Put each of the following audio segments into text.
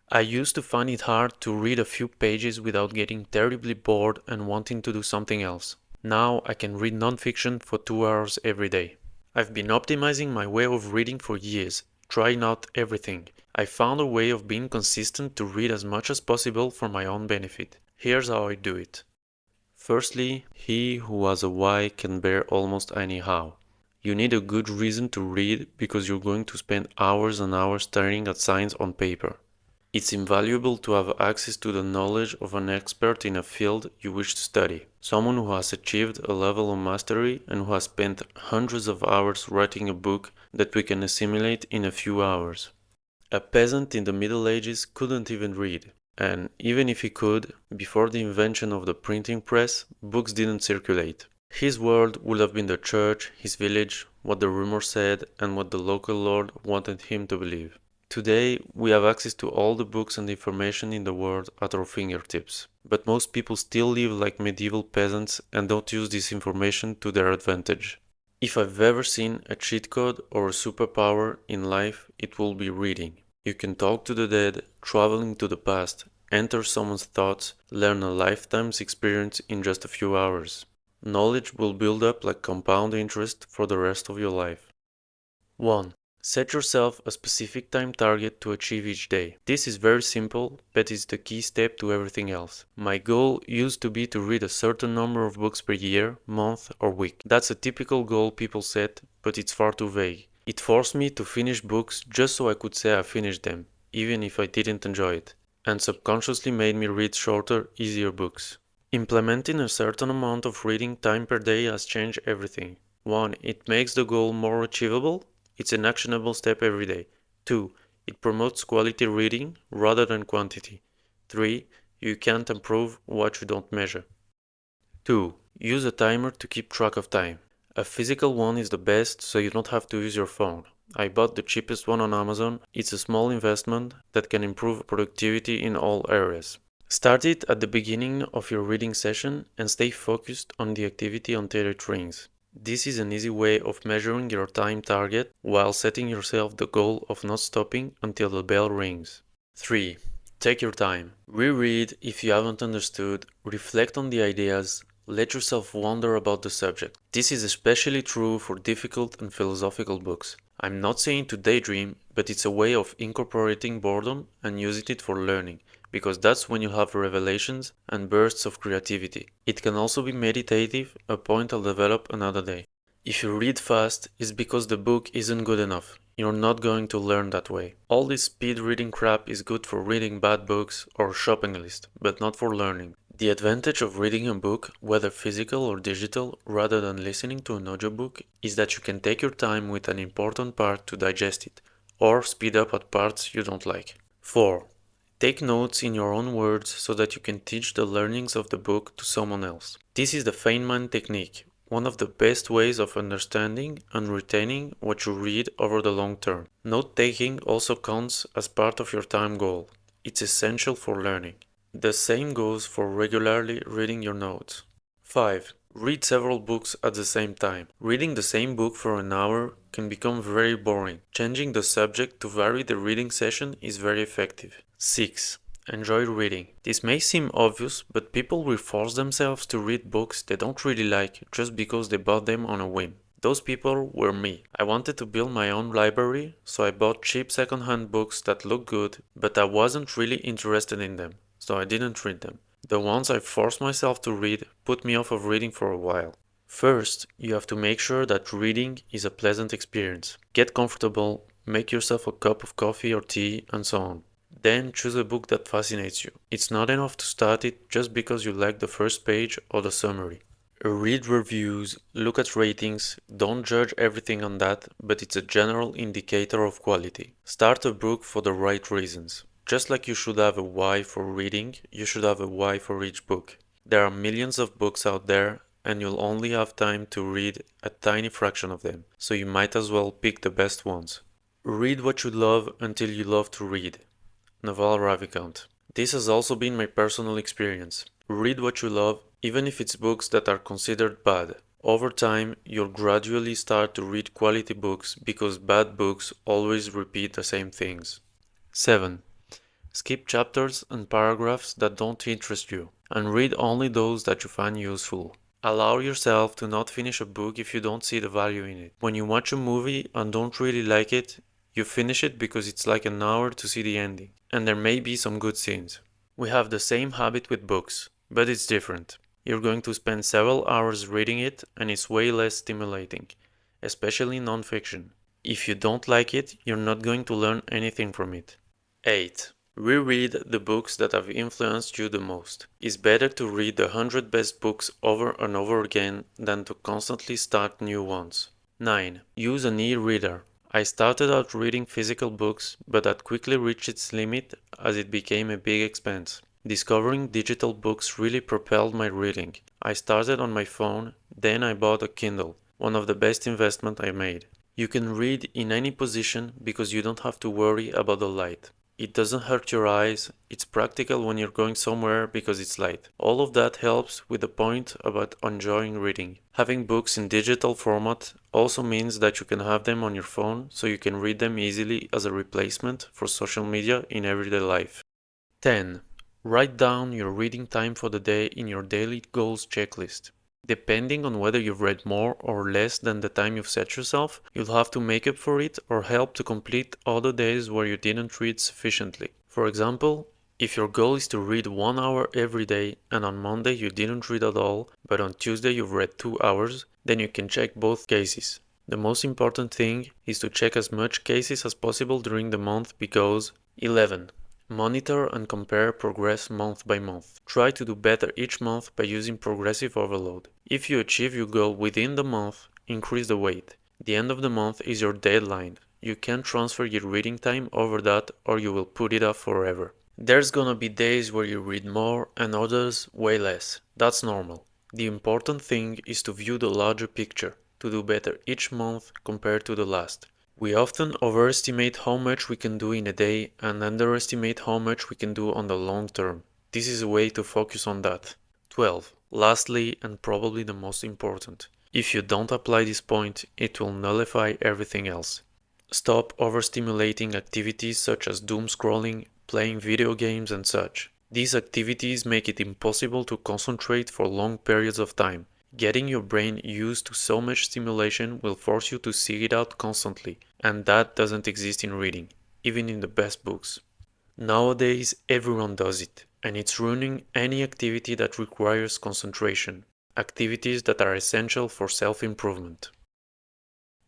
I used to find it hard to read a few pages without getting terribly bored and wanting to do something else. Now I can read nonfiction for 2 hours every day. I've been optimizing my way of reading for years, trying out everything. I found a way of being consistent to read as much as possible for my own benefit. Here's how I do it. Firstly, he who has a why can bear almost any how. You need a good reason to read because you're going to spend hours and hours staring at signs on paper. It's invaluable to have access to the knowledge of an expert in a field you wish to study, someone who has achieved a level of mastery and who has spent hundreds of hours writing a book that we can assimilate in a few hours. A peasant in the Middle Ages couldn't even read, and even if he could, before the invention of the printing press, books didn't circulate. His world would have been the church, his village, what the rumor said, and what the local lord wanted him to believe. Today, we have access to all the books and information in the world at our fingertips, but most people still live like medieval peasants and don't use this information to their advantage. If I've ever seen a cheat code or a superpower in life, it will be reading. You can talk to the dead, travel into the past, enter someone's thoughts, learn a lifetime's experience in just a few hours. Knowledge will build up like compound interest for the rest of your life. 1. Set yourself a specific time target to achieve each day. This is very simple, but it's the key step to everything else. My goal used to be to read a certain number of books per year, month, or week. That's a typical goal people set, but it's far too vague. It forced me to finish books just so I could say I finished them, even if I didn't enjoy it, and subconsciously made me read shorter, easier books. Implementing a certain amount of reading time per day has changed everything. 1. It makes the goal more achievable. It's an actionable step every day. 2. It promotes quality reading rather than quantity. 3. You can't improve what you don't measure. 2. Use a timer to keep track of time. A physical one is the best, so you don't have to use your phone. I bought the cheapest one on Amazon. It's a small investment that can improve productivity in all areas. Start it at the beginning of your reading session and stay focused on the activity until it rings. This is an easy way of measuring your time target while setting yourself the goal of not stopping until the bell rings. 3. Take your time. Reread if you haven't understood, reflect on the ideas, let yourself wonder about the subject. This is especially true for difficult and philosophical books. I'm not saying to daydream, but it's a way of incorporating boredom and using it for learning, because that's when you have revelations and bursts of creativity. It can also be meditative, a point I'll develop another day. If you read fast, it's because the book isn't good enough. You're not going to learn that way. All this speed reading crap is good for reading bad books or shopping list, but not for learning. The advantage of reading a book, whether physical or digital, rather than listening to an audiobook, is that you can take your time with an important part to digest it, or speed up at parts you don't like. 4. Take notes in your own words so that you can teach the learnings of the book to someone else. This is the Feynman technique, one of the best ways of understanding and retaining what you read over the long term. Note-taking also counts as part of your time goal. It's essential for learning. The same goes for regularly reading your notes. 5. Read several books at the same time. Reading the same book for an hour can become very boring. Changing the subject to vary the reading session is very effective. 6. Enjoy reading. This may seem obvious, but people will force themselves to read books they don't really like just because they bought them on a whim. Those people were me. I wanted to build my own library, so I bought cheap second-hand books that looked good, but I wasn't really interested in them, so I didn't read them. The ones I forced myself to read put me off of reading for a while. First, you have to make sure that reading is a pleasant experience. Get comfortable, make yourself a cup of coffee or tea, and so on. Then choose a book that fascinates you. It's not enough to start it just because you like the first page or the summary. Read reviews, look at ratings, don't judge everything on that, but it's a general indicator of quality. Start a book for the right reasons. Just like you should have a why for reading, you should have a why for each book. There are millions of books out there, and you'll only have time to read a tiny fraction of them, so you might as well pick the best ones. Read what you love until you love to read. Naval Ravikant. This has also been my personal experience. Read what you love, even if it's books that are considered bad. Over time, you'll gradually start to read quality books because bad books always repeat the same things. 7. Skip chapters and paragraphs that don't interest you, and read only those that you find useful. Allow yourself to not finish a book if you don't see the value in it. When you watch a movie and don't really like it, you finish it because it's like an hour to see the ending, and there may be some good scenes. We have the same habit with books, but it's different. You're going to spend several hours reading it, and it's way less stimulating, especially non-fiction. If you don't like it, you're not going to learn anything from it. 8. Reread the books that have influenced you the most. It's better to read the 100 best books over and over again than to constantly start new ones. 9. Use an e-reader. I started out reading physical books, but that quickly reached its limit as it became a big expense. Discovering digital books really propelled my reading. I started on my phone, then I bought a Kindle, one of the best investments I made. You can read in any position because you don't have to worry about the light. It doesn't hurt your eyes, it's practical when you're going somewhere because it's light. All of that helps with the point about enjoying reading. Having books in digital format also means that you can have them on your phone so you can read them easily as a replacement for social media in everyday life. 10. Write down your reading time for the day in your daily goals checklist. Depending on whether you've read more or less than the time you've set yourself, you'll have to make up for it or help to complete other days where you didn't read sufficiently. For example, if your goal is to read 1 hour every day and on Monday you didn't read at all, but on Tuesday you've read 2 hours, then you can check both cases. The most important thing is to check as much cases as possible during the month because 11. Monitor and compare progress month by month. Try to do better each month by using progressive overload. If you achieve your goal within the month, increase the weight. The end of the month is your deadline. You can't transfer your reading time over that or you will put it off forever. There's gonna be days where you read more and others way less. That's normal. The important thing is to view the larger picture, to do better each month compared to the last. We often overestimate how much we can do in a day and underestimate how much we can do on the long term. This is a way to focus on that. 12. Lastly, and probably the most important, if you don't apply this point, it will nullify everything else. Stop overstimulating activities such as doom scrolling, playing video games and such. These activities make it impossible to concentrate for long periods of time. Getting your brain used to so much stimulation will force you to seek it out constantly, and that doesn't exist in reading, even in the best books. Nowadays, everyone does it, and it's ruining any activity that requires concentration, activities that are essential for self-improvement.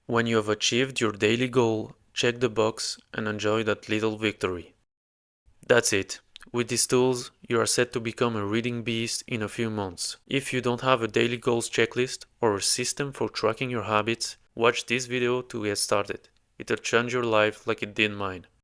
When you have achieved your daily goal, check the box and enjoy that little victory. That's it. With these tools, you are set to become a reading beast in a few months. If you don't have a daily goals checklist or a system for tracking your habits, watch this video to get started. It'll change your life like it did mine.